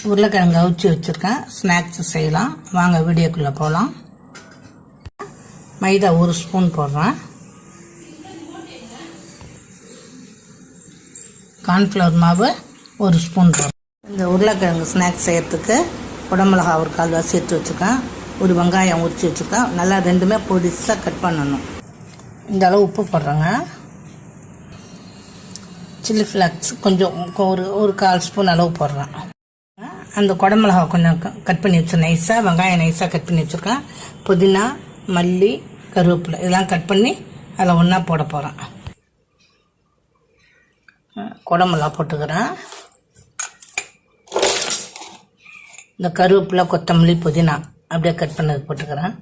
உருளைக்கிழங்கு அவிச்சு வச்சுருக்கேன். ஸ்நாக்ஸ் செய்யலாம் வாங்க, வீடியோக்குள்ளே போகலாம். மைதா 1 ஸ்பூன் போடுறேன். கார்ன்ஃப்ளவர் மாவு 1 ஸ்பூன் போடுறேன். இந்த உருளைக்கிழங்கு ஸ்நாக்ஸ் செய்யறதுக்கு குடமிளகா ஒரு 1/4 சேர்த்து வச்சுருக்கேன். ஒரு வெங்காயம் உரிச்சு வச்சுருக்கேன். நல்லா ரெண்டுமே பொடிசாக கட் பண்ணணும். இந்த அளவு உப்பு போடுறேங்க. சில்லி ஃப்ளாக்ஸ் கொஞ்சம் ஒரு 1/4 ஸ்பூன் அளவு போடுறேன். அந்த குடமிளகா கொஞ்சம் கட் பண்ணி வச்சுருக்கேன் நைஸாக. வெங்காயம் நைஸாக கட் பண்ணி வச்சுருக்கேன். புதினா, மல்லி, கருவேப்பிலை இதெல்லாம் கட் பண்ணி அதில் ஒன்றா போட போகிறேன். குடமிளகா போட்டுக்கிறேன். இந்த கருவேப்பிலை, கொத்தமல்லி, புதினா அப்படியே கட் பண்ணது போட்டுக்கிறேன்.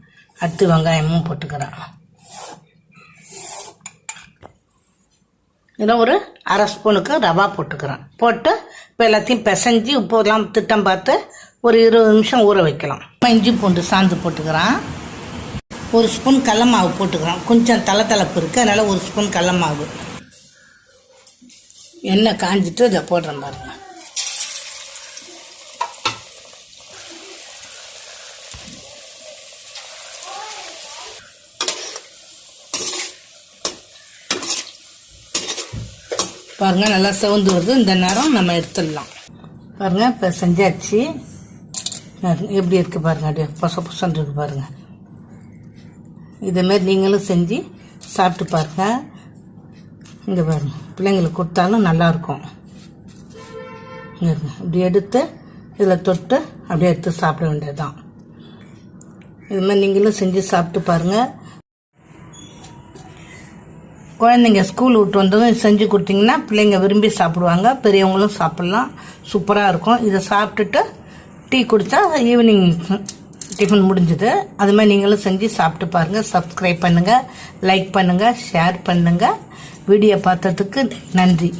அடுத்து வெங்காயமும் போட்டுக்கிறேன். இதில் ஒரு 1/2 ஸ்பூனுக்கு ரவா போட்டுக்கிறேன். போட்டு இப்போ எல்லாத்தையும் பிசைஞ்சு உப்புலாம் திட்டம் பார்த்து ஒரு 20 நிமிஷம் ஊற வைக்கலாம். இஞ்சி பூண்டு சாந்து போட்டுக்கிறேன். 1 ஸ்பூன் கடல மாவு போட்டுக்கிறேன். கொஞ்சம் தளத்தளப்பு இருக்குது, அதனால் 1 ஸ்பூன் கடல மாவு. எண்ணெய் காஞ்சிட்டு இதை போடுறேன் பாருங்க. பாருங்கள் நல்லா செவந்து வருது. இந்த நேரம் நம்ம எடுத்துடலாம். பாருங்கள் இப்போ செஞ்சாச்சு. எப்படி இருக்குது பாருங்கள், அப்படியே பொசன்னு இருக்குது பாருங்கள். இதேமாரி நீங்களும் செஞ்சு சாப்பிட்டு பாருங்கள். இங்கே பாருங்கள், பிள்ளைங்களுக்கு கொடுத்தாலும் நல்லாயிருக்கும். இங்கே இப்படி எடுத்து இதில் தொட்டு அப்படியே எடுத்து சாப்பிட வேண்டியது தான். இதுமாதிரி நீங்களும் செஞ்சு சாப்பிட்டு பாருங்கள். குழந்தைங்க ஸ்கூல் விட்டு வந்ததும் செஞ்சு கொடுத்தீங்கன்னா பிள்ளைங்க விரும்பி சாப்பிடுவாங்க. பெரியவங்களும் சாப்பிட்லாம். சூப்பராக இருக்கும். இதை சாப்பிட்டுட்டு டீ குடித்தா ஈவினிங் டிஃபன் முடிஞ்சுது. அதுமாதிரி நீங்களும் செஞ்சு சாப்பிட்டு பாருங்கள். சப்ஸ்கிரைப் பண்ணுங்கள், லைக் பண்ணுங்கள், ஷேர் பண்ணுங்கள். வீடியோ பார்த்ததுக்கு நன்றி.